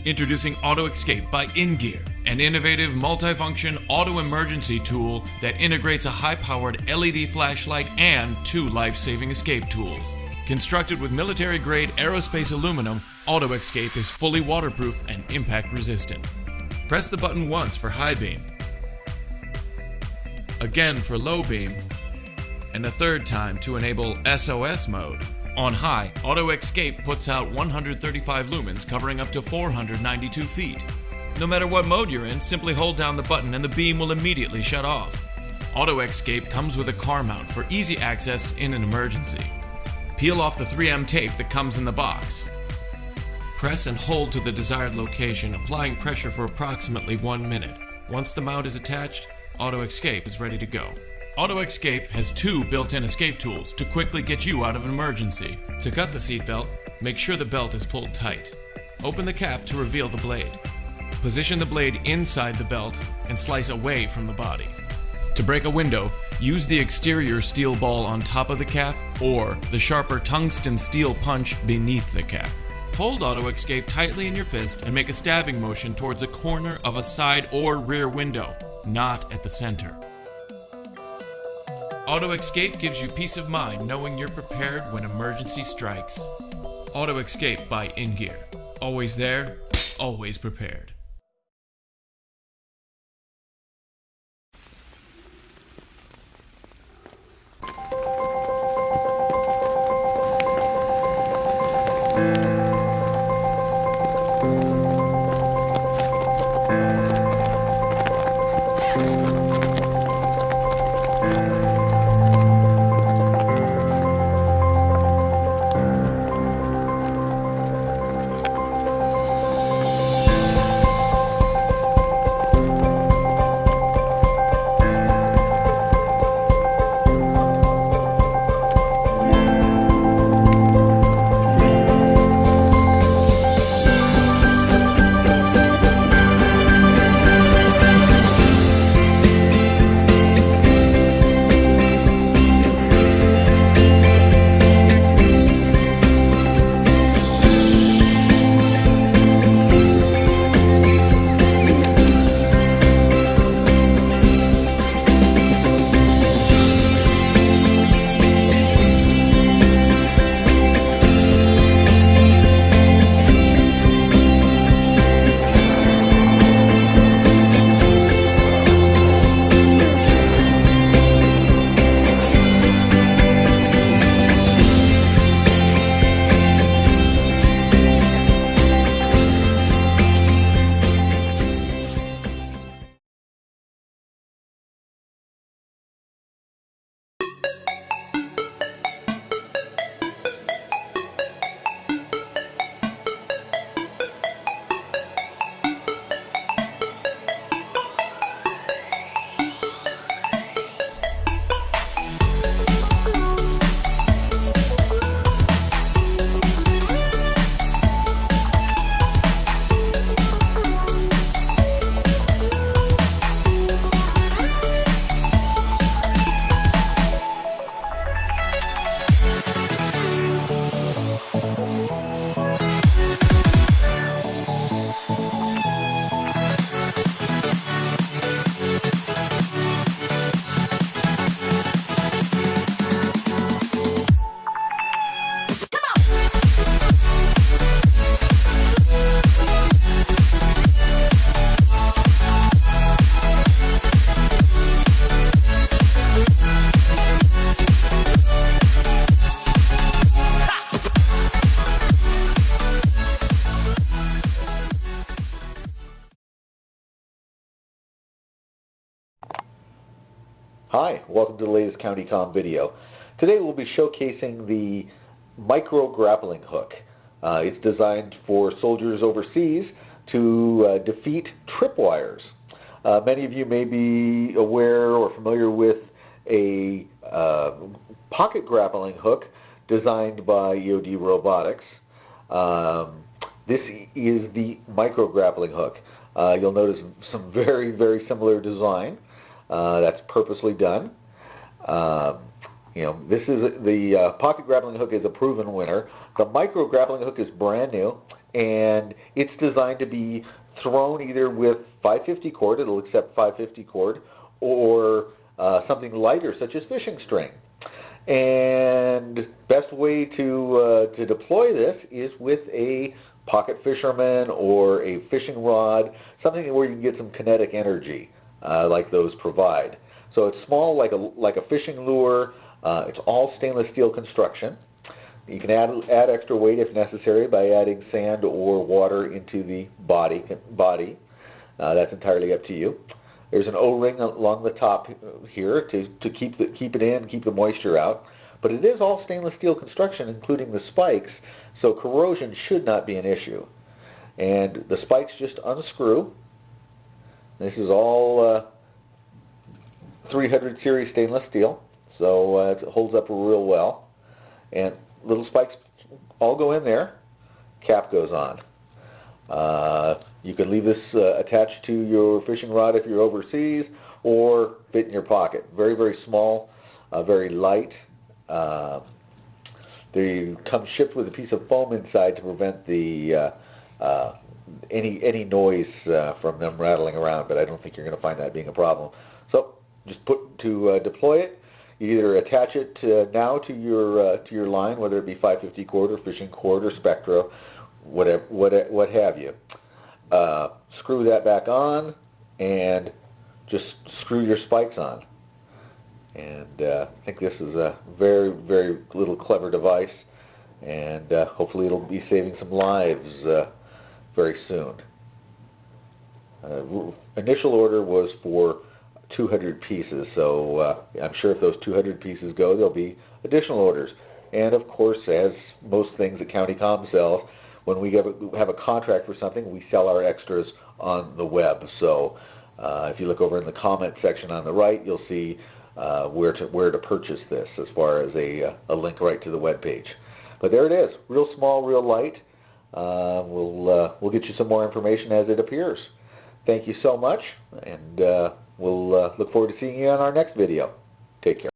Introducing Auto Escape by InGear, an innovative multifunction auto emergency tool that integrates a high-powered LED flashlight and 2 life-saving escape tools. Constructed with military-grade aerospace aluminum, Auto Escape is fully waterproof and impact-resistant. Press the button once for high beam, again for low beam, and a third time to enable SOS mode. On high, Auto Escape puts out 135 lumens covering up to 492 feet. No matter what mode you're in, simply hold down the button and the beam will immediately shut off. Auto Escape comes with a car mount for easy access in an emergency. Peel off the 3M tape that comes in the box. Press and hold to the desired location, applying pressure for approximately 1 minute. Once the mount is attached, Auto Escape is ready to go. Auto Escape has 2 built-in escape tools to quickly get you out of an emergency. To cut the seatbelt, make sure the belt is pulled tight. Open the cap to reveal the blade. Position the blade inside the belt and slice away from the body. To break a window, use the exterior steel ball on top of the cap or the sharper tungsten steel punch beneath the cap. Hold Auto Escape tightly in your fist and make a stabbing motion towards a corner of a side or rear window, not at the center. Auto Escape gives you peace of mind knowing you're prepared when emergency strikes. Auto Escape by InGear. Always there, always prepared. Hi, welcome to the latest CountyCom video. Today we'll be showcasing the micro grappling hook. It's designed for soldiers overseas to defeat tripwires. Many of you may be aware or familiar with a pocket grappling hook designed by EOD Robotics. This is the micro grappling hook. You'll notice some very similar design. That's purposely done. This is the pocket grappling hook is a proven winner. The micro grappling hook is brand new. and it's designed to be thrown either with 550 cord, it'll accept 550 cord, or something lighter such as fishing string. And best way to deploy this is with a pocket fisherman or a fishing rod, something where you can get some kinetic energy like those provide. So it's small, like a fishing lure. It's all stainless steel construction. You can add extra weight if necessary by adding sand or water into the body. That's entirely up to you. There's an O-ring along the top here to keep it in, keep the moisture out. But it is all stainless steel construction, including the spikes, so corrosion should not be an issue. And the spikes just unscrew. This is all 300 series stainless steel, so it holds up real well. And little spikes all go in there. Cap goes on. You can leave this attached to your fishing rod if you're overseas, or fit in your pocket. Very, very small, very light. They come shipped with a piece of foam inside to prevent the any noise from them rattling around, but I don't think you're going to find that being a problem. So just deploy it. You either attach it now to your line, whether it be 550 cord or fishing cord or Spectra, what have you. Screw that back on and just screw your spikes on. And I think this is a very, very little clever device, and hopefully it'll be saving some lives very soon. Initial order was for 200 pieces, so I'm sure if those 200 pieces go, there'll be additional orders. And of course, as most things that CountyComm sells, when we have a contract for something, we sell our extras on the web. So if you look over in the comment section on the right, you'll see where to purchase this, as far as a link right to the web page. But there it is, real small, real light. We'll get you some more information as it appears. Thank you so much, and we'll look forward to seeing you on our next video. Take care.